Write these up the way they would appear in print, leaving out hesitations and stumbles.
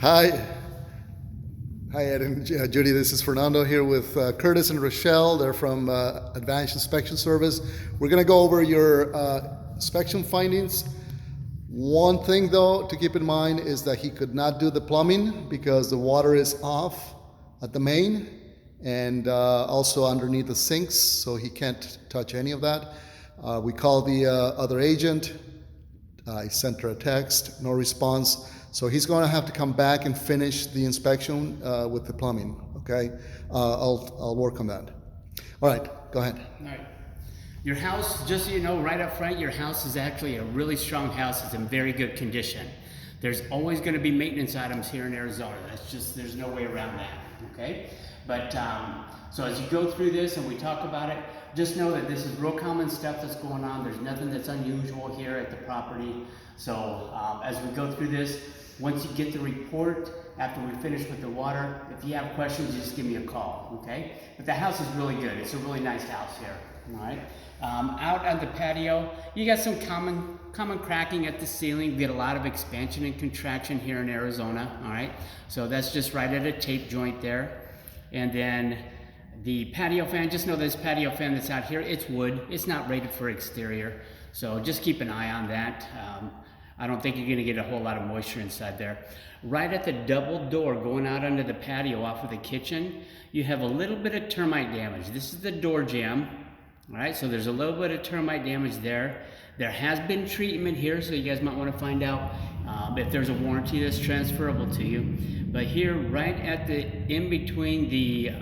Hi. Hi, Ed and Judy. This is Fernando here with Curtis and Rochelle. They're from Advanced Inspection Service. We're going to go over your inspection findings. One thing, though, to keep in mind is that he could not do the plumbing because the water is off at the main and also underneath the sinks, so he can't touch any of that. We called the other agent. I sent her a text, no response. So he's going to have to come back and finish the inspection with the plumbing. Okay, I'll work on that. All right, go ahead. All right. Your house, just so you know, right up front, your house is actually a really strong house. It's in very good condition. There's always going to be maintenance items here in Arizona. That's just, there's no way around that. Okay, but so as you go through this and we talk about it, just know that this is real common stuff that's going on. There's nothing that's unusual here at the property. So as we go through this, once you get the report, after we finish with the water, if you have questions, you just give me a call, okay? But the house is really good. It's a really nice house here, all right? Out on the patio, you got some common cracking at the ceiling. We get a lot of expansion and contraction here in Arizona, all right? So that's just right at a tape joint there. And then the patio fan, just know this patio fan that's out here, it's wood. It's not rated for exterior. So just keep an eye on that. I don't think you're gonna get a whole lot of moisture inside there. Right at the double door going out onto the patio off of the kitchen, you have a little bit of termite damage. This is the door jamb, all right? So there's a little bit of termite damage there. There has been treatment here, so you guys might wanna find out if there's a warranty that's transferable to you. But here, right at the, in between the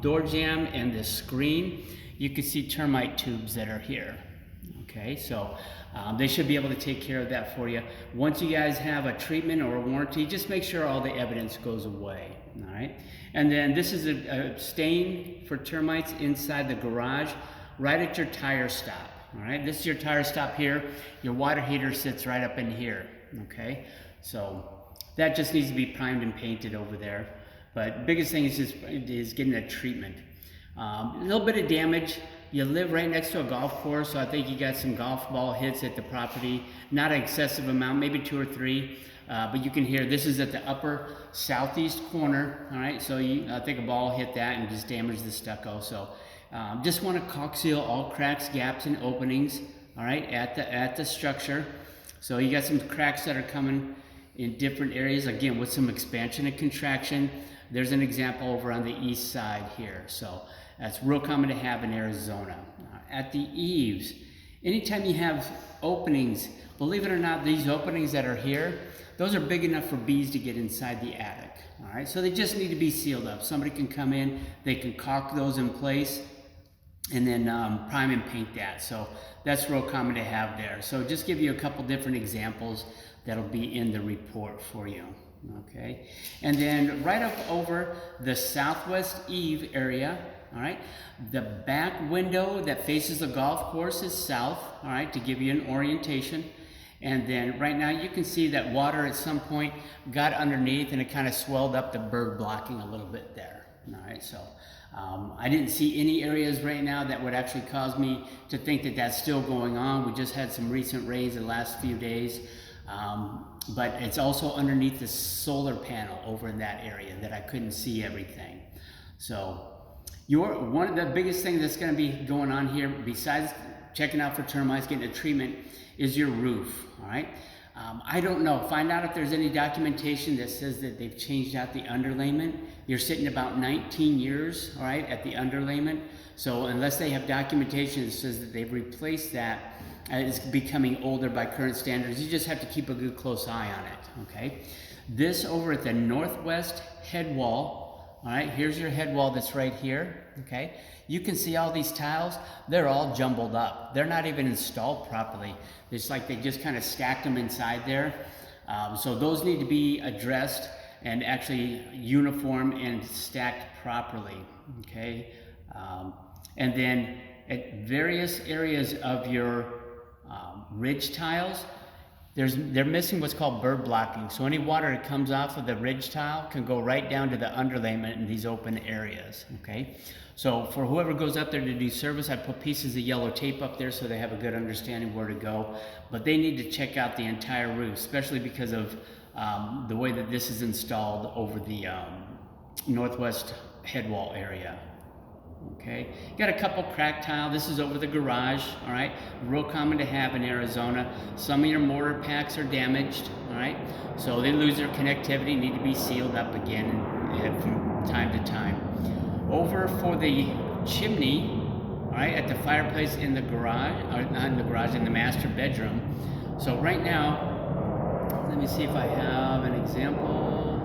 door jamb and the screen, you can see termite tubes that are here. Okay, so they should be able to take care of that for you. Once you guys have a treatment or a warranty, just make sure all the evidence goes away, all right? And then this is a stain for termites inside the garage, right at your tire stop, all right? This is your tire stop here. Your water heater sits right up in here, okay? So that just needs to be primed and painted over there. But biggest thing is getting a treatment. A little bit of damage. You live right next to a golf course, so I think you got some golf ball hits at the property. Not an excessive amount, maybe 2 or 3. But you can hear this is at the upper southeast corner. All right, so I think a ball hit that and just damaged the stucco. So just want to caulk seal all cracks, gaps, and openings. All right, at the structure. So you got some cracks that are coming in different areas. Again, with some expansion and contraction. There's an example over on the east side here. So that's real common to have in Arizona. At the eaves, anytime you have openings, believe it or not, these openings that are here, those are big enough for bees to get inside the attic. All right, so they just need to be sealed up. Somebody can come in, they can caulk those in place, and then prime and paint that. So that's real common to have there. So just give you a couple different examples that'll be in the report for you. Okay, and then right up over the southwest eave area, all right, the back window that faces the golf course is south, all right, to give you an orientation. And then right now you can see that water at some point got underneath and it kind of swelled up the bird blocking a little bit there. All right, so I didn't see any areas right now that would actually cause me to think that that's still going on. We just had some recent rains in the last few days. But it's also underneath the solar panel over in that area that I couldn't see everything. So one of the biggest things that's going to be going on here, besides checking out for termites, getting a treatment, is your roof, all right? I don't know. Find out if there's any documentation that says that they've changed out the underlayment. You're sitting about 19 years, all right, at the underlayment. So unless they have documentation that says that they've replaced that, it's becoming older by current standards, you just have to keep a good close eye on it, okay? This over at the northwest head wall, all right, here's your head wall that's right here, okay? You can see all these tiles, they're all jumbled up. They're not even installed properly. It's like they just kind of stacked them inside there. So those need to be addressed and actually uniform and stacked properly, okay? And then at various areas of your ridge tiles, they're missing what's called bird blocking. So any water that comes off of the ridge tile can go right down to the underlayment in these open areas, okay? So for whoever goes up there to do service, I put pieces of yellow tape up there so they have a good understanding where to go. But they need to check out the entire roof, especially because of the way that this is installed over the northwest head wall area. Okay, got a couple cracked tile. This is over the garage, all right? Real common to have in Arizona. Some of your mortar packs are damaged, all right? So they lose their connectivity, need to be sealed up again and from time to time. Over for the chimney, all right, at the fireplace in the garage, or not in the garage, in the master bedroom. So right now, let me see if I have an example.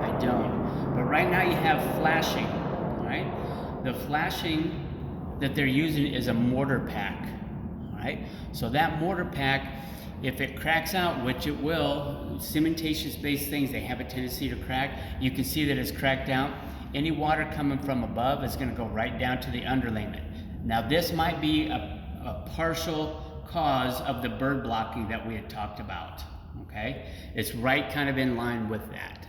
I don't. But right now you have flashing, all right? The flashing that they're using is a mortar pack, all right? So that mortar pack, if it cracks out, which it will, cementatious-based things, they have a tendency to crack. You can see that it's cracked out. Any water coming from above is gonna go right down to the underlayment. Now this might be a partial cause of the bird blocking that we had talked about, okay? It's right kind of in line with that,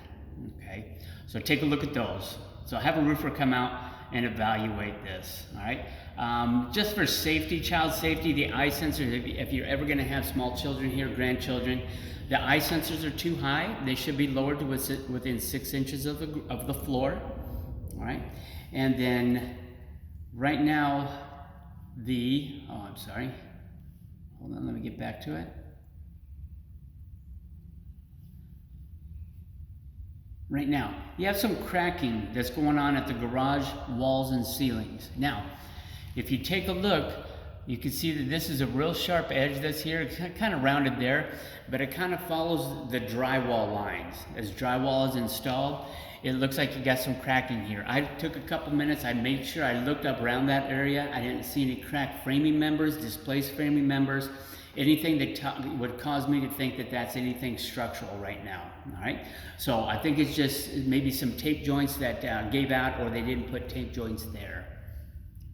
okay? So take a look at those. So have a roofer come out and evaluate this, all right? Just for safety, child safety, the eye sensors, if you're ever gonna have small children here, grandchildren, the eye sensors are too high. They should be lowered to within 6 inches of the floor, all right? And then right now, I'm sorry. Hold on, let me get back to it. Right now, you have some cracking that's going on at the garage walls and ceilings. Now, if you take a look, you can see that this is a real sharp edge that's here. It's kind of rounded there, but it kind of follows the drywall lines. As drywall is installed, it looks like you got some cracking here. I took a couple minutes, I made sure I looked up around that area. I didn't see any cracked framing members, displaced framing members, anything that would cause me to think that that's anything structural right now, all right? So I think it's just maybe some tape joints that gave out, or they didn't put tape joints there,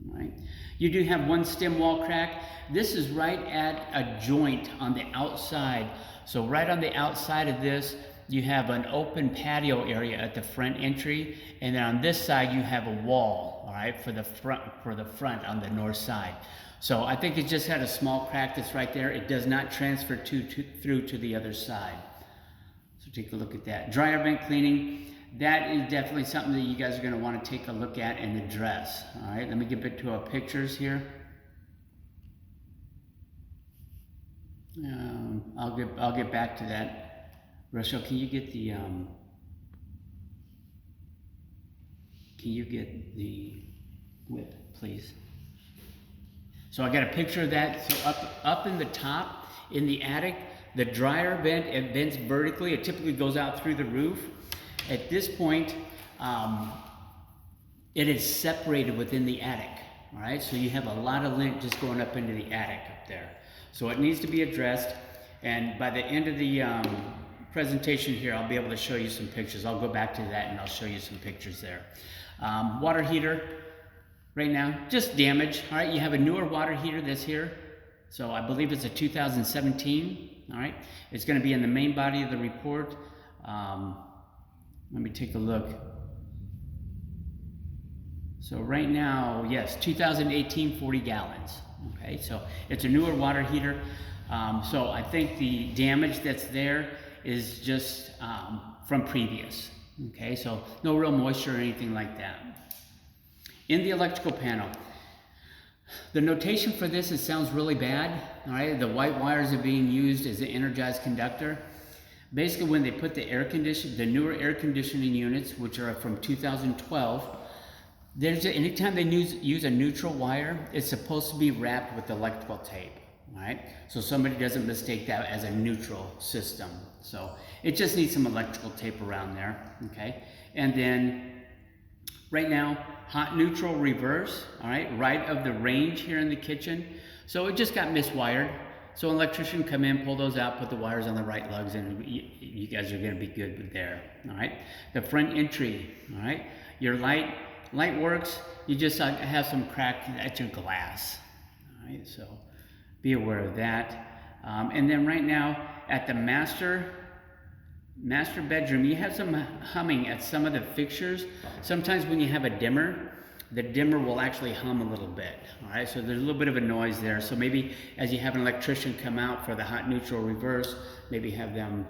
all right? You do have one stem wall crack. This is right at a joint on the outside. So right on the outside of this, you have an open patio area at the front entry, and then on this side you have a wall, all right, for the front on the north side. So I think it just had a small crack that's right there. It does not transfer through to the other side. So take a look at that. Dryer vent cleaning, that is definitely something that you guys are going to want to take a look at and address. All right, let me get back to our pictures here. I'll get back to that. Rochelle, can you get the whip, please? So I got a picture of that. So up in the top, in the attic, the dryer vent, it vents vertically. It typically goes out through the roof. At this point, it is separated within the attic. All right, so you have a lot of lint just going up into the attic up there. So it needs to be addressed. And by the end of the presentation here, I'll be able to show you some pictures. I'll go back to that and I'll show you some pictures there. Water heater. Right now, just damage. All right, you have a newer water heater that's here. So I believe it's a 2017. All right, it's going to be in the main body of the report. Let me take a look. So right now, yes, 2018, 40 gallons. Okay, so it's a newer water heater. So I think the damage that's there is just from previous. Okay, so no real moisture or anything like that. In the electrical panel, the notation for this, it sounds really bad, all right? The white wires are being used as an energized conductor. Basically, when they put the newer air conditioning units, which are from 2012, anytime they use a neutral wire, it's supposed to be wrapped with electrical tape, all right? So somebody doesn't mistake that as a neutral system. So it just needs some electrical tape around there, okay? And then right now, hot neutral reverse, all right of the range here in the kitchen. So it just got miswired. So an electrician come in, pull those out, put the wires on the right lugs, and you guys are gonna be good with there, all right? The front entry, all right? Your light works, you just have some crack at your glass, all right? So be aware of that. And then right now, at the master bedroom, you have some humming at some of the fixtures. Sometimes when you have a dimmer, the dimmer will actually hum a little bit. All right, so there's a little bit of a noise there. So maybe as you have an electrician come out for the hot, neutral, reverse, maybe have them